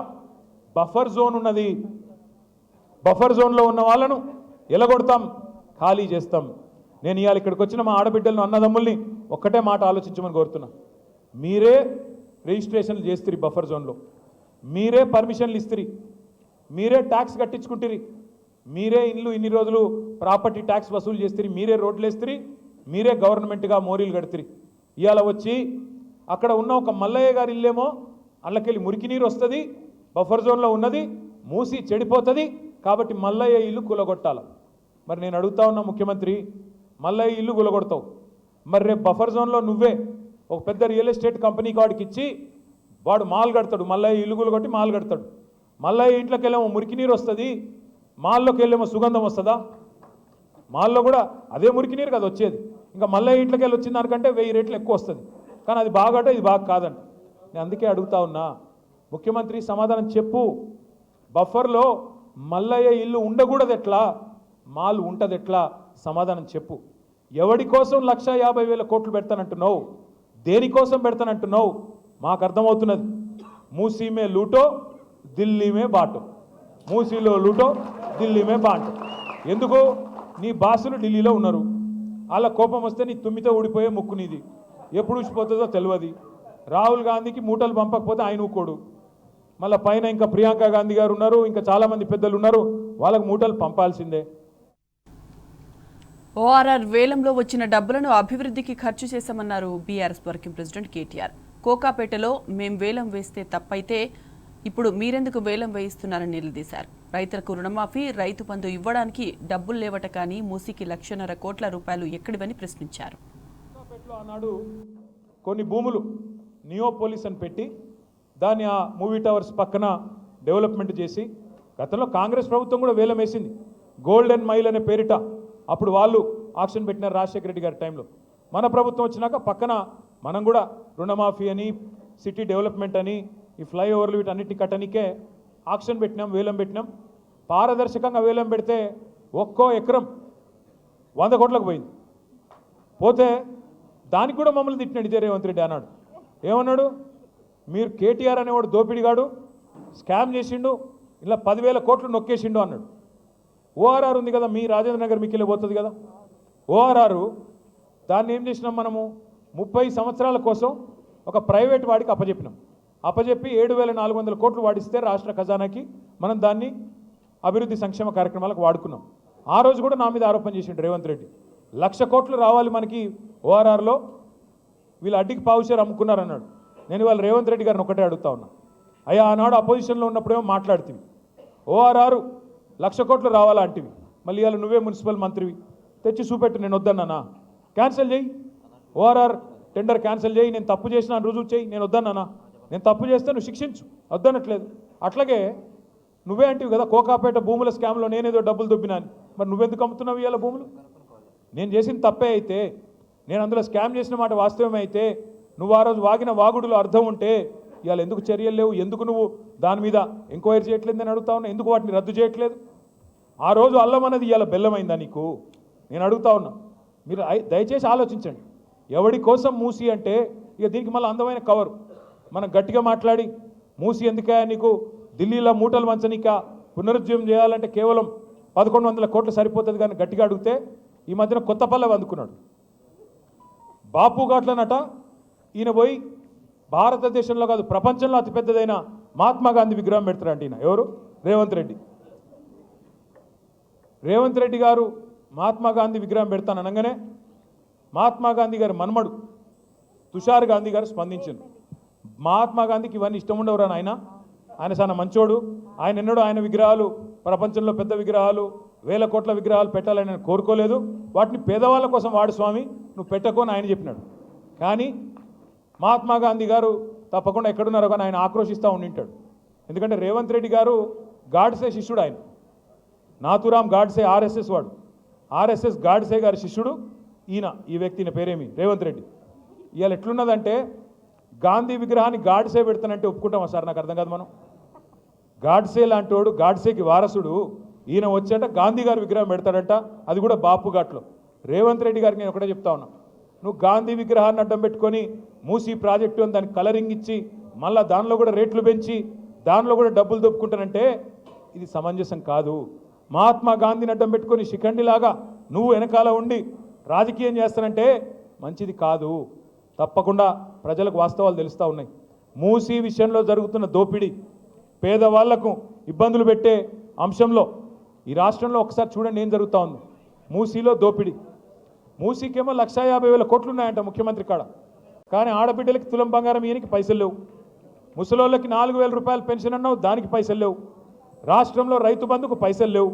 బఫర్ జోన్ ఉన్నది, బఫర్ జోన్లో ఉన్న వాళ్ళను ఎలగొడతాం, ఖాళీ చేస్తాం. నేను ఇవాళ ఇక్కడికి వచ్చిన మా ఆడబిడ్డలను అన్నదమ్ముల్ని ఒక్కటే మాట ఆలోచించమని కోరుతున్నా. మీరే రిజిస్ట్రేషన్లు చేస్తురి బఫర్ జోన్లో, మీరే పర్మిషన్లు ఇస్తురి, మీరే ట్యాక్స్ కట్టించుకుంటురి, మీరే ఇన్ని రోజులు ప్రాపర్టీ ట్యాక్స్ వసూలు చేస్తురి, మీరే రోడ్లు వేస్తురి, మీరే గవర్నమెంట్గా మోరీలు కడుతురి. ఇవాళ వచ్చి అక్కడ ఉన్న ఒక మల్లయ్య గారి ఇల్లేమో అందులోకెళ్ళి మురికి నీరు వస్తుంది, బఫర్ జోన్లో ఉన్నది, మూసి చెడిపోతుంది, కాబట్టి మల్లయ్య ఇల్లు కూలగొట్టాలి. మరి నేను అడుగుతా ఉన్నా ముఖ్యమంత్రి, మల్లయ్య ఇల్లు కూలగొడతావు, మరి రేపు బఫర్ జోన్లో నువ్వే ఒక పెద్ద రియల్ ఎస్టేట్ కంపెనీకి వాడికి ఇచ్చి వాడు మాల్ కడతాడు, మల్లయ్య ఇల్లు కూలగొట్టి మాల్ కడతాడు. మల్లయ్య ఇంట్లోకి వెళ్ళేమో మురికి నీరు వస్తుంది, మాల్లోకి వెళ్ళేమో సుగంధం వస్తుందా? మాల్లో కూడా అదే మురికి నీరు కదా వచ్చేది. ఇంకా మల్లయ్య ఇంట్లోకి వెళ్ళి వచ్చిన దానికంటే 1000 రెట్లు ఎక్కువ వస్తుంది. కానీ అది బాగట, ఇది బాగా కాదంట. నేను అందుకే అడుగుతా ఉన్నా, ముఖ్యమంత్రి సమాధానం చెప్పు. బఫర్లో మల్లయ్య ఇల్లు ఉండకూడదు ఎట్లా, మాల్ ఉంటుంది ఎట్లా? సమాధానం చెప్పు. ఎవడి కోసం 150,000 కోట్లు పెడతానంటున్నావు, దేనికోసం పెడతానంటున్నావు? మాకు అర్థమవుతున్నది. మూసీమే లూటో ఢిల్లీమే బాటో, మూసీలో లూటో ఢిల్లీమే బాటో. ఎందుకు? నీ బాసులు ఢిల్లీలో ఉన్నారు, వాళ్ళ కోపం వస్తే నీ తుమ్మితో ఊడిపోయే ముక్కు నీది, ఎప్పుడు ఊసిపోతుందో తెలియదు. రాహుల్ గాంధీకి మూటలు పంపకపోతే ఆయన ఊకోడు, మళ్ళీ పైన ఇంకా ప్రియాంక గాంధీ గారు ఉన్నారు, ఇంకా చాలామంది పెద్దలు ఉన్నారు, వాళ్ళకు మూటలు పంపాల్సిందే. ఓఆర్ఆర్ వేలంలో వచ్చిన డబ్బులను అభివృద్ధికి ఖర్చు చేశామన్నారు బీఆర్ఎస్ వర్కింగ్ ప్రెసిడెంట్ కేటీఆర్. కోకాపేటలో మేం వేలం వేస్తే తప్పైతే ఇప్పుడు మీరెందుకు వేలం వేయిస్తున్నారని నిలదీశారు. రైతులకు రుణమాఫీ, రైతు బంధు ఇవ్వడానికి డబ్బులు లేవట కానీ మూసీకి 1,50,000 కోట్ల రూపాయలు ఎక్కడివని ప్రశ్నించారు. కోకాపేటలో ఆనాడు కొన్ని భూములు నియోపోలిస్ అని పెట్టి దాన్ని ఆ మూవీ టవర్స్ పక్కన డెవలప్మెంట్ చేసి, గతంలో కాంగ్రెస్ ప్రభుత్వం కూడా వేలం వేసింది, గోల్డెన్ మైల్ అనే పేరిట. అప్పుడు వాళ్ళు ఆక్షన్ పెట్టినారు రాజశేఖర రెడ్డి గారి టైంలో. మన ప్రభుత్వం వచ్చినాక పక్కన మనం కూడా రుణమాఫీ అని, సిటీ డెవలప్మెంట్ అని, ఈ ఫ్లైఓవర్లు వీటన్నిటిని కట్టనికే ఆక్షన్ పెట్టినాం, వేలం పెట్టినాం. పారదర్శకంగా వేలం పెడితే ఒక్కో ఎకరం 100 కోట్లకు పోయింది. పోతే దానికి కూడా మమ్మల్ని తిట్టినాడు ఇదే రేవంత్ రెడ్డి. అన్నాడు, ఏమన్నాడు, మీరు కేటీఆర్ అనేవాడు దోపిడిగాడు, స్కామ్ చేసిండు, ఇలా 10,000 కోట్లు నొక్కేసిండు అన్నాడు. ఓఆర్ఆర్ ఉంది కదా, మీ రాజేంద్ర నగర్ మీకు పోతుంది కదా ఓఆర్ఆర్, దాన్ని ఏం చేసినాం మనము, 30 సంవత్సరాల కోసం ఒక ప్రైవేట్ వాడికి అప్పచెప్పినాం. అప్పచెప్పి 7,400 కోట్లు వాడిస్తే రాష్ట్ర ఖజానాకి మనం దాన్ని అభివృద్ధి సంక్షేమ కార్యక్రమాలకు వాడుకున్నాం. ఆ రోజు కూడా నా మీద ఆరోపణ చేసిండు రేవంత్ రెడ్డి, 1,00,000 కోట్లు రావాలి మనకి ఓఆర్ఆర్లో, వీళ్ళు అడ్డికి పావుషేర్ అమ్ముకున్నారన్నాడు. నేను ఇవాళ రేవంత్ రెడ్డి గారిని ఒకటే అడుగుతా ఉన్నా, అయ్యా ఆనాడు అపోజిషన్లో ఉన్నప్పుడేమో మాట్లాడుతీవి, ఓఆర్ఆర్ 1,00,000 కోట్లు రావాలా అంటివి, మళ్ళీ ఇవాళ నువ్వే మున్సిపల్ మంత్రివి, తెచ్చి చూపెట్టు. నేను వద్దన్నానా? క్యాన్సిల్ చేయి, ఓఆర్ఆర్ టెండర్ క్యాన్సిల్ చేయి. నేను తప్పు చేసిన రుజువు చేయి. నేను వద్దన్నానా? నేను తప్పు చేస్తే నువ్వు శిక్షించు, వద్దనట్లేదు. అట్లాగే నువ్వే అంటివి కదా, కోకాపేట భూముల స్కామ్లో నేనేదో డబ్బులు దొబ్బినా అని, మరి నువ్వెందుకు అమ్ముతున్నావు ఇవాళ భూములు? నేను చేసిన తప్పే అయితే, నేను అందులో స్కామ్ చేసిన మాట వాస్తవమే అయితే, నువ్వు ఆ రోజు వాగిన వాగుడులో అర్థం ఉంటే ఇవాళ ఎందుకు చర్యలు లేవు? ఎందుకు నువ్వు దాని మీద ఎంక్వైరీ చేయట్లేదు నేను అడుగుతా ఉన్నా? ఎందుకు వాటిని రద్దు చేయట్లేదు? ఆ రోజు అల్లం అన్నది ఇవాళ బెల్లమైందా నీకు? నేను అడుగుతా ఉన్నా. మీరు దయచేసి ఆలోచించండి. ఎవడి కోసం మూసి అంటే ఇక దీనికి మళ్ళీ అందమైన కవరు మనం గట్టిగా మాట్లాడి, మూసి ఎందుకే నీకు ఢిల్లీలో మూటలు మంచనిక పునరుజ్జీవం చేయాలంటే కేవలం 1,100 కోట్లు సరిపోతుంది కానీ గట్టిగా అడిగితే ఈ మధ్యన కొత్తపల్లె అందుకున్నాడు. బాపు ఘాట్లనట ఈయన పోయి భారతదేశంలో కాదు ప్రపంచంలో అతిపెద్దదైన మహాత్మా గాంధీ విగ్రహం పెడతారంట. ఈయన ఎవరు? రేవంత్ రెడ్డి. రేవంత్ రెడ్డి గారు మహాత్మా గాంధీ విగ్రహం పెడతాను అనగానే మహాత్మా గాంధీ గారి మన్మడు తుషార్ గాంధీ గారు స్పందించారు. మహాత్మా గాంధీకి ఇవన్నీ ఇష్టం ఉండవురా ఆయన చాలా మంచోడు, ఆయన ఎన్నడూ ఆయన విగ్రహాలు ప్రపంచంలో పెద్ద విగ్రహాలు 1000 కోట్ల విగ్రహాలు పెట్టాలని ఆయన కోరుకోలేదు, వాటిని పేదవాళ్ళ కోసం వాడు స్వామి, నువ్వు పెట్టకు అని ఆయన చెప్పినాడు. కానీ మహాత్మా గాంధీ గారు తప్పకుండా ఎక్కడున్నారో కానీ ఆయన ఆక్రోషిస్తూ ఉండింటాడు. ఎందుకంటే రేవంత్ రెడ్డి గారు గాడ్సే శిష్యుడు. ఆయన నాథురామ్ గాడ్సే ఆర్ఎస్ఎస్ వాడు, ఆర్ఎస్ఎస్ గాడ్సే గారి శిష్యుడు ఈయన. ఈ వ్యక్తి ఈయన పేరేమి? రేవంత్ రెడ్డి. ఇవాళ ఎట్లున్నదంటే గాంధీ విగ్రహాన్ని గాడ్సే పెడతానంటే ఒప్పుకుంటామా సార్? నాకు అర్థం కాదు. మనం గాడ్సే లాంటి వాడు, గాడ్సేకి వారసుడు ఈయన వచ్చేట గాంధీ గారి విగ్రహం పెడతాడంట, అది కూడా బాపు ఘాట్లో. రేవంత్ రెడ్డి గారికి నేను ఒకటే చెప్తా ఉన్నా, నువ్వు గాంధీ విగ్రహాన్ని అడ్డం పెట్టుకొని మూసీ ప్రాజెక్టు అని దానికి కలరింగ్ ఇచ్చి మళ్ళీ దానిలో కూడా రేట్లు పెంచి దానిలో కూడా డబ్బులు దొప్పుకుంటానంటే ఇది సమంజసం కాదు. మహాత్మా గాంధీని అడ్డం పెట్టుకొని శిఖండిలాగా నువ్వు వెనకాల ఉండి రాజకీయం చేస్తానంటే మంచిది కాదు. తప్పకుండా ప్రజలకు వాస్తవాలు తెలుస్తూ ఉన్నాయి. మూసీ విషయంలో జరుగుతున్న దోపిడీ, పేదవాళ్లకు ఇబ్బందులు పెట్టే అంశంలో ఈ రాష్ట్రంలో ఒకసారి చూడండి ఏం జరుగుతూ ఉంది. మూసీలో దోపిడీ. మూసీకేమో 1,50,000 కోట్లు ఉన్నాయంట ముఖ్యమంత్రి కాడ, కానీ ఆడబిడ్డలకి తులం బంగారం ఈయనకి పైసలు లేవు. ముసలోళ్ళకి 4,000 రూపాయలు పెన్షన్ అన్నావు, దానికి పైసలు లేవు. రాష్ట్రంలో రైతు బంధుకు పైసలు లేవు.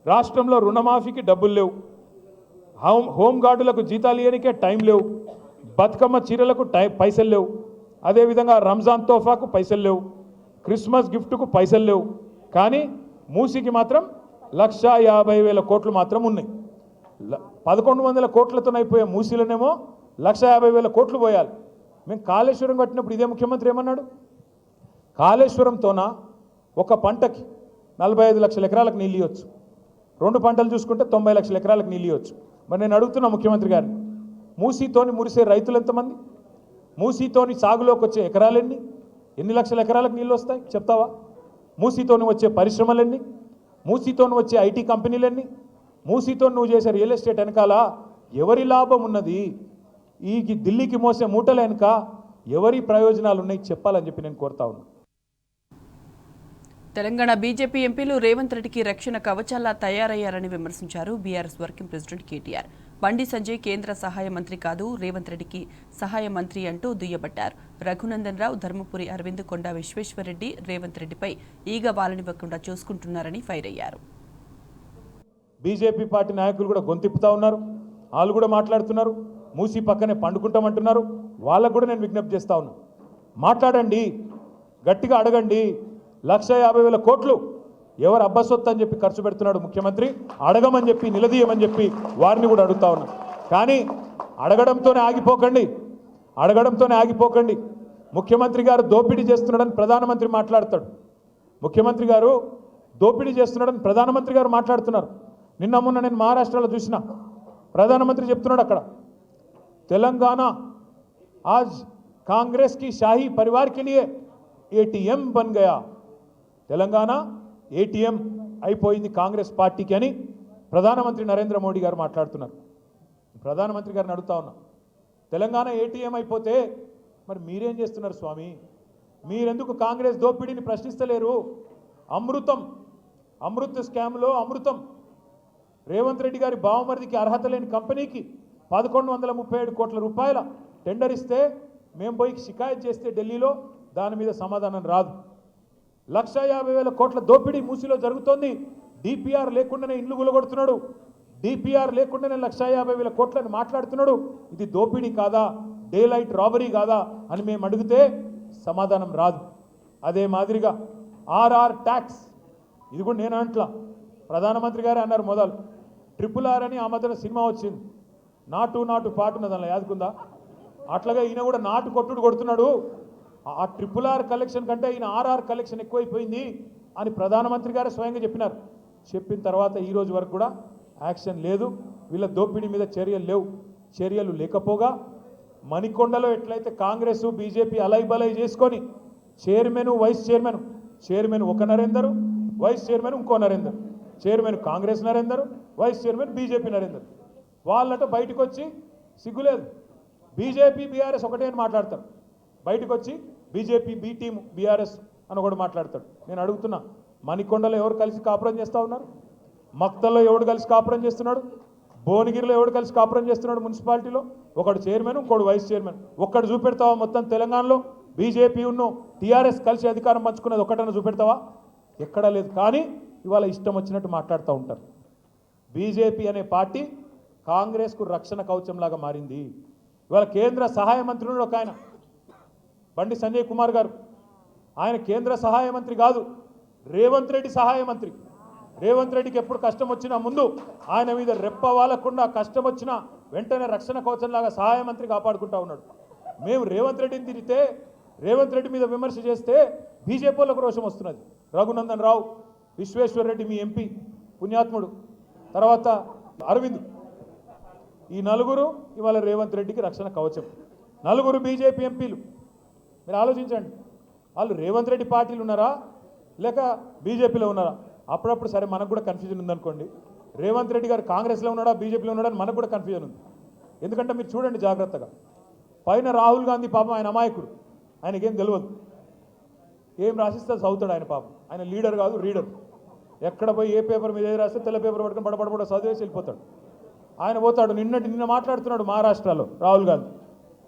రాష్ట్రంలో రుణమాఫీకి డబ్బులు లేవు. హోంగార్డులకు జీతాలు ఇవ్వనికే టైం లేవు. బతుకమ్మ చీరలకు పైసలు లేవు. అదేవిధంగా రంజాన్ తోఫాకు పైసలు లేవు. క్రిస్మస్ గిఫ్ట్కు పైసలు లేవు. కానీ మూసీకి మాత్రం 1,50,000 కోట్లు మాత్రం ఉన్నాయి. 1,100 కోట్లతోనైపోయే మూసీలోనేమో 1,50,000 కోట్లు పోయాలి. మేము కాళేశ్వరం కట్టినప్పుడు ఇదే ముఖ్యమంత్రి ఏమన్నాడు? కాళేశ్వరంతోన ఒక పంటకి 45 లక్షల ఎకరాలకు నీళ్ళు ఇవ్వచ్చు, 2 పంటలు చూసుకుంటే 90 లక్షల ఎకరాలకు నీళ్ళు ఇవ్వచ్చు. మరి నేను అడుగుతున్నా ముఖ్యమంత్రి గారిని, మూసీతోని మురిసే రైతులు ఎంతమంది? మూసీతోని సాగులోకి వచ్చే ఎకరాలెన్ని? ఎన్ని లక్షల ఎకరాలకు నీళ్ళు వస్తాయి చెప్తావా? మూసీతోని వచ్చే పరిశ్రమలెన్ని? మూసీతోని వచ్చే ఐటీ కంపెనీలెన్ని? మూసీతో నువ్వు చేసే రియల్ ఎస్టేట్ వెనకాల ఎవరి లాభం ఉన్నది? ఈ ఢిల్లీకి మోసే మూటల వెనుక ఎవరి ప్రయోజనాలు ఉన్నాయి చెప్పాలని చెప్పి నేను కోరుతా ఉన్నా. తెలంగాణ బీజేపీ ఎంపీలు రేవంత్ రెడ్డికి రక్షణ కవచాల్లా తయారయ్యారని విమర్శించారు BRS working president KTR. Bandi Sanjay కేంద్ర సహాయ మంత్రి కాదు, రేవంత్ రెడ్డికి సహాయ మంత్రి అంటూ దుయ్యబట్టారు. రఘునందన్ రావు, ధర్మపురి అరవింద్, కొండా విశ్వేశ్వరరెడ్డి రేవంత్ రెడ్డిపై ఈగ వాలనివ్వకుండా చూసుకుంటున్నారని ఫైర్ అయ్యారు. బీజేపీ పార్టీ నాయకులు కూడా గొంతిప్పుతా ఉన్నారు, వాళ్ళు కూడా మాట్లాడుతున్నారు. మూసి పక్కనే పండుకుంటామంటున్నారు. వాళ్ళకు కూడా నేను విజ్ఞప్తి చేస్తా ఉన్నా, మాట్లాడండి, గట్టిగా అడగండి. 1,50,000 కోట్లు ఎవరు అబ్బసొత్తు అని చెప్పి ఖర్చు పెడుతున్నాడు ముఖ్యమంత్రి, అడగమని చెప్పి నిలదీయమని చెప్పి వారిని కూడా అడుగుతా ఉన్నా. కానీ అడగడంతోనే ఆగిపోకండి. ముఖ్యమంత్రి గారు దోపిడీ చేస్తున్నాడని ప్రధానమంత్రి మాట్లాడతాడు. ముఖ్యమంత్రి గారు దోపిడీ చేస్తున్నాడని ప్రధానమంత్రి గారు మాట్లాడుతున్నారు. నిన్న మొన్న నేను మహారాష్ట్రలో చూసిన ప్రధానమంత్రి చెప్తున్నాడు, అక్కడ తెలంగాణ आज कांग्रेस की शाही परिवार के लिए एटीएम बन गया. తెలంగాణ ఏటీఎం అయిపోయింది కాంగ్రెస్ పార్టీకి అని ప్రధానమంత్రి నరేంద్ర మోడీ గారు మాట్లాడుతున్నారు. ప్రధానమంత్రి గారిని అడుగుతా ఉన్నా, తెలంగాణ ఏటీఎం అయిపోతే మరి మీరేం చేస్తున్నారు స్వామి? మీరెందుకు కాంగ్రెస్ దోపిడీని ప్రశ్నిస్తలేరు? అమృత్ స్కామ్లో అమృతం రేవంత్ రెడ్డి గారి బావమరిదికి అర్హత లేని కంపెనీకి 1,137 కోట్ల రూపాయల టెండర్ ఇస్తే మేము పోయి షికాయత్ చేస్తే ఢిల్లీలో దాని మీద సమాధానం రాదు. 1,50,000 కోట్ల దోపిడీ మూసీలో జరుగుతోంది. డిపిఆర్ లేకుండానే ఇండ్లు గులగొడుతున్నాడు. డిపిఆర్ లేకుండానే 1,50,000 కోట్లని మాట్లాడుతున్నాడు. ఇది దోపిడీ కాదా, డే లైట్ రాబరీ కాదా అని మేము అడిగితే సమాధానం రాదు. అదే మాదిరిగా ఆర్ఆర్ ట్యాక్స్, ఇది కూడా నేను అంట్లా, ప్రధానమంత్రి గారే అన్నారు మొదలు. RRR అని ఆ మధ్యన సినిమా వచ్చింది, నాటు పాటున్నది అలా యాదుకుందా? అట్లాగా ఈయన కూడా నాటు కొట్టుడు కొడుతున్నాడు. ఆ RRR కలెక్షన్ కంటే ఈయన ఆర్ఆర్ కలెక్షన్ ఎక్కువైపోయింది అని ప్రధానమంత్రి గారే స్వయంగా చెప్పినారు. చెప్పిన తర్వాత ఈ రోజు వరకు కూడా యాక్షన్ లేదు. వీళ్ళ దోపిడీ మీద చర్యలు లేకపోగా మణికొండలో ఎట్లయితే కాంగ్రెస్ బీజేపీ అలైబలై చేసుకొని చైర్మన్ వైస్ చైర్మన్ ఒక నరేందర్, వైస్ చైర్మన్ ఇంకో Narender, chairman Congress Narender, vice chairman BJP Narender, వాళ్ళట బయటకు వచ్చి సిగ్గులేదు, బీజేపీ బీఆర్ఎస్ ఒకటే అని మాట్లాడతారు. బయటకు వచ్చి బీజేపీ బీ టీమ్ బీఆర్ఎస్ అని ఒకటి మాట్లాడతాడు. నేను అడుగుతున్నా, మణికొండలో ఎవరు కలిసి కాపురం చేస్తూ ఉన్నారు? మక్తల్లో ఎవడు కలిసి కాపురం చేస్తున్నాడు? భువనగిరిలో ఎవడు కలిసి కాపురం చేస్తున్నాడు? మున్సిపాలిటీలో ఒకడు చైర్మన్, ఇంకోడు వైస్ చైర్మన్. ఒక్కడు చూపెడతావా? మొత్తం తెలంగాణలో బీజేపీ ఉన్ను టీఆర్ఎస్ కలిసి అధికారం పంచుకున్నది ఒక్కటన్నా చూపెడతావా? ఎక్కడా లేదు. కానీ ఇవాళ ఇష్టం వచ్చినట్టు మాట్లాడుతూ ఉంటారు. బీజేపీ అనే పార్టీ కాంగ్రెస్కు రక్షణ కవచంలాగా మారింది. ఇవాళ కేంద్ర సహాయ మంత్రి ఒక ఆయన బండి సంజయ్ కుమార్ గారు, ఆయన కేంద్ర సహాయ మంత్రి కాదు, రేవంత్ రెడ్డి సహాయ మంత్రి. రేవంత్ రెడ్డికి ఎప్పుడు కష్టం వచ్చినా ముందు ఆయన మీద రెప్ప వాలకుండా, కష్టం వచ్చినా వెంటనే రక్షణ కవచంలాగా సహాయ మంత్రి కాపాడుకుంటా ఉన్నాడు. మేము రేవంత్ రెడ్డిని తిరిగితే, రేవంత్ రెడ్డి మీద విమర్శ చేస్తే బీజేపీ వాళ్ళకు రోషం వస్తున్నది. రఘునందన్ రావు, విశ్వేశ్వర్ రెడ్డి మీ ఎంపీ పుణ్యాత్ముడు, తర్వాత అరవింద్, ఈ నలుగురు ఇవాళ రేవంత్ రెడ్డికి రక్షణ కవచం. నలుగురు బీజేపీ ఎంపీలు. మీరు ఆలోచించండి, వాళ్ళు రేవంత్ రెడ్డి పార్టీలు ఉన్నారా లేక బీజేపీలో ఉన్నారా? అప్పుడప్పుడు సరే మనకు కూడా కన్ఫ్యూజన్ ఉందనుకోండి, రేవంత్ రెడ్డి గారు కాంగ్రెస్లో ఉన్నాడా బీజేపీలో ఉన్నాడా అని మనకు కూడా కన్ఫ్యూజన్ ఉంది. ఎందుకంటే మీరు చూడండి జాగ్రత్తగా, పైన రాహుల్ గాంధీ పాపం ఆయన అమాయకుడు, ఆయనకేం తెలియదు, ఏం రాసిస్తే చదువుతాడు ఆయన పాపం. ఆయన లీడర్ కాదు, రీడర్. ఎక్కడ పోయి ఏ పేపర్ మీద ఏది రాస్తే తెల్ల పేపర్ పట్టుకుని బడబడబడ చదివేసి వెళ్ళిపోతాడు. ఆయన పోతాడు. నిన్న మాట్లాడుతున్నాడు మహారాష్ట్రలో రాహుల్ గాంధీ.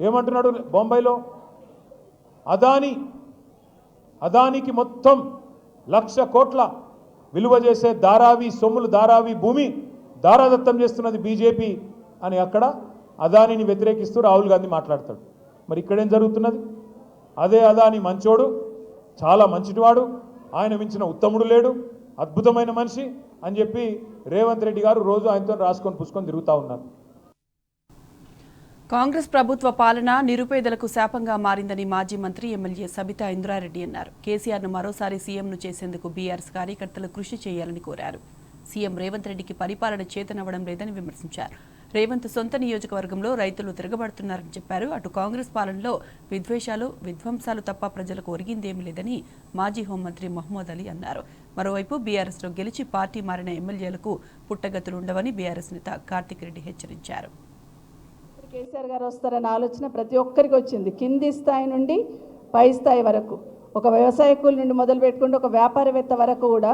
ఏమంటున్నాడు? బొంబాయిలో అదానికి మొత్తం 1,00,000 కోట్ల విలువ చేసే ధారావి సొమ్ములు, ధారావి భూమి దారాదత్తం చేస్తున్నది బీజేపీ అని అక్కడ అదానిని వ్యతిరేకిస్తూ రాహుల్ గాంధీ మాట్లాడతాడు. మరి ఇక్కడేం జరుగుతున్నది? అదే అదాని మంచోడు, చాలా మంచివాడు, ఆయన మించిన ఉత్తముడు లేడు, అద్భుతమైన మనిషి అని చెప్పి రేవంత్ రెడ్డి గారు రోజు ఆయనతో రాసుకొని పుసుకొని తిరుగుతూ ఉన్నారు. కాంగ్రెస్ ప్రభుత్వ పాలన నిరుపేదలకు శాపంగా మారిందని మాజీ మంత్రి ఎమ్మెల్యే సబితా ఇంద్రారెడ్డి అన్నారు. కేసీఆర్ను మరోసారి సీఎంను చేసేందుకు బీఆర్ఎస్ కార్యకర్తలు కృషి చేయాలని కోరారు. సీఎం రేవంత్ రెడ్డికి పరిపాలన చేతనవ్వడం లేదని విమర్శించారు. రేవంత్ సొంత నియోజకవర్గంలో రైతులు తిరగబడుతున్నారని చెప్పారు. అటు కాంగ్రెస్ పాలనలో విద్వేషాలు, విధ్వంసాలు తప్ప ప్రజలకు ఒరిగిందేమీ లేదని మాజీ హోంమంత్రి మహమ్మద్ అలీ అన్నారు. మరోవైపు బీఆర్ఎస్లో గెలిచి పార్టీ మారిన ఎమ్మెల్యేలకు పుట్టగతులుండవని బీఆర్ఎస్ నేత కార్తిక్ రెడ్డి హెచ్చరించారు. కేసీఆర్ గారు వస్తారన్న ఆలోచన ప్రతి ఒక్కరికి వచ్చింది, కింది స్థాయి నుండి పై స్థాయి వరకు. ఒక వ్యవసాయ కూలి నుండి మొదలు పెట్టుకుంటే ఒక వ్యాపారవేత్త వరకు కూడా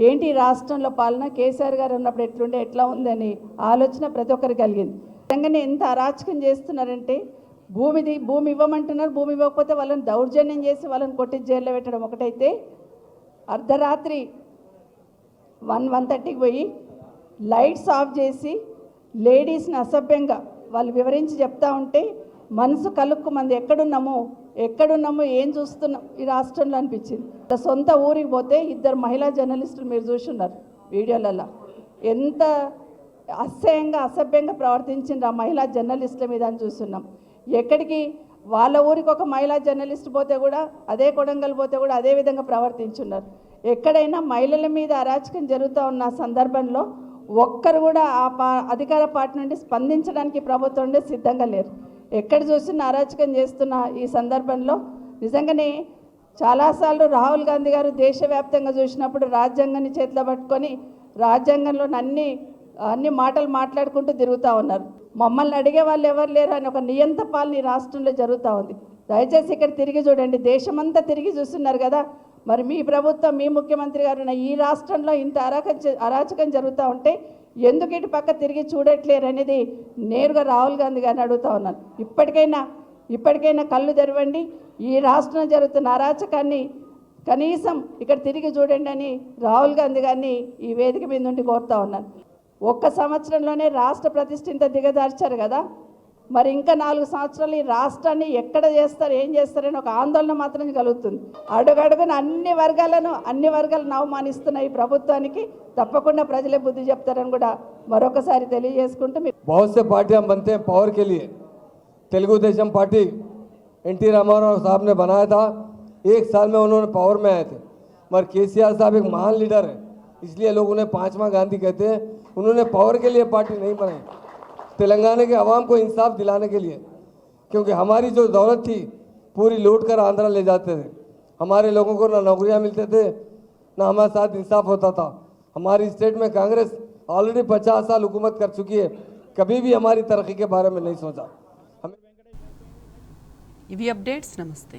ఏంటి రాష్ట్రంలో పాలన కేసీఆర్ గారు ఉన్నప్పుడు ఎట్లుండే ఎట్లా ఉందని ఆలోచన ప్రతి ఒక్కరికి కలిగింది. నిజంగానే ఎంత అరాచకం చేస్తున్నారంటే, భూమి ఇవ్వమంటున్నారు, భూమి ఇవ్వకపోతే వాళ్ళని దౌర్జన్యం చేసి వాళ్ళని కొట్టి జైల్లో పెట్టడం ఒకటైతే, అర్ధరాత్రి 1:30కి పోయి లైట్స్ ఆఫ్ చేసి లేడీస్ని అసభ్యంగా వాళ్ళు వివరించి చెప్తా ఉంటే మనసు కలుక్కుమంది. ఎక్కడున్నాము ఏం చూస్తున్నాం ఈ రాష్ట్రంలో అనిపించింది. సొంత ఊరికి పోతే 2 మహిళా జర్నలిస్టులు మీరు చూస్తున్నారు వీడియోలలో, ఎంత అసభ్యంగా ప్రవర్తించిండ్రు ఆ మహిళా జర్నలిస్టుల మీద అని చూస్తున్నాం. ఎక్కడికి వాళ్ళ ఊరికి ఒక మహిళా జర్నలిస్ట్ పోతే కూడా, అదే కొడంగల్ పోతే కూడా అదే విధంగా ప్రవర్తించున్నారు. ఎక్కడైనా మహిళల మీద అరాచకం జరుగుతూ ఉన్న సందర్భంలో ఒక్కరు కూడా అధికార పార్టీ నుండి స్పందించడానికి ప్రభుత్వం నుండి సిద్ధంగా లేరు. ఎక్కడ చూసినా అరాచకం చేస్తున్న ఈ సందర్భంలో నిజంగానే చాలాసార్లు రాహుల్ గాంధీ గారు దేశవ్యాప్తంగా చూసినప్పుడు రాజ్యాంగాన్ని చేతిలో పట్టుకొని రాజ్యాంగంలో అన్ని మాటలు మాట్లాడుకుంటూ తిరుగుతూ ఉన్నారు. మమ్మల్ని అడిగే వాళ్ళు ఎవరు లేరు అని ఒక నియంత పాలన ఈ రాష్ట్రంలో జరుగుతూ ఉంది. దయచేసి ఇక్కడ తిరిగి చూడండి, దేశమంతా తిరిగి చూస్తున్నారు కదా. మరి మీ ప్రభుత్వం, మీ ముఖ్యమంత్రి గారు ఈ రాష్ట్రంలో ఇంత అరాచకం జరుగుతూ ఉంటే ఎందుకు ఇటు పక్క తిరిగి చూడట్లేరు అనేది నేరుగా రాహుల్ గాంధీ గారిని అడుగుతూ ఉన్నాను. ఇప్పటికైనా కళ్ళు తెరవండి, ఈ రాష్ట్రంలో జరుగుతున్న అరాచకాన్ని కనీసం ఇక్కడ తిరిగి చూడండి అని రాహుల్ గాంధీ గారిని ఈ వేదిక మీద నుండి కోరుతా ఉన్నాను. 1 సంవత్సరంలోనే రాష్ట్ర ప్రతిష్ఠ ఇంత దిగజార్చారు కదా, మరి ఇంకా 4 సంవత్సరాలు ఈ రాష్ట్రాన్ని ఎక్కడ చేస్తారు, ఏం చేస్తారని ఒక ఆందోళన మాత్రం కలుగుతుంది. అడుగడుగున అన్ని వర్గాలను అవమానిస్తున్న ఈ ప్రభుత్వానికి తప్పకుండా ప్రజలే బుద్ధి చెప్తారని కూడా మరొకసారి తెలియజేసుకుంటూ, बहुत से पार्टियां बनते हैं पावर के लिए। तेलुगु देशम पार्टी NT रामाराव साहब ने बनाया था, 1 साल में उन्होंने पावर में आए थे। मगर केसीआर साहब एक महान लीडर है, इसलिए लोग उन्हें 5वां गांधी कहते हैं। उन्होंने पावर के लिए पार्टी नहीं बनाई, तेलंगाना के अवाम को इंसाफ दिलाने के लिए, क्योंकि हमारी जो दौलत थी पूरी लूट कर आंध्रा ले जाते थे। हमारे लोगों को ना नौकरियां मिलते थे, ना हमारे साथ इंसाफ होता था। हमारी स्टेट में कांग्रेस ऑलरेडी 50 साल हुकूमत कर चुकी है, कभी भी हमारी तरक्की के बारे में नहीं सोचा। ఇవి అప్డేట్స్. నమస్తే.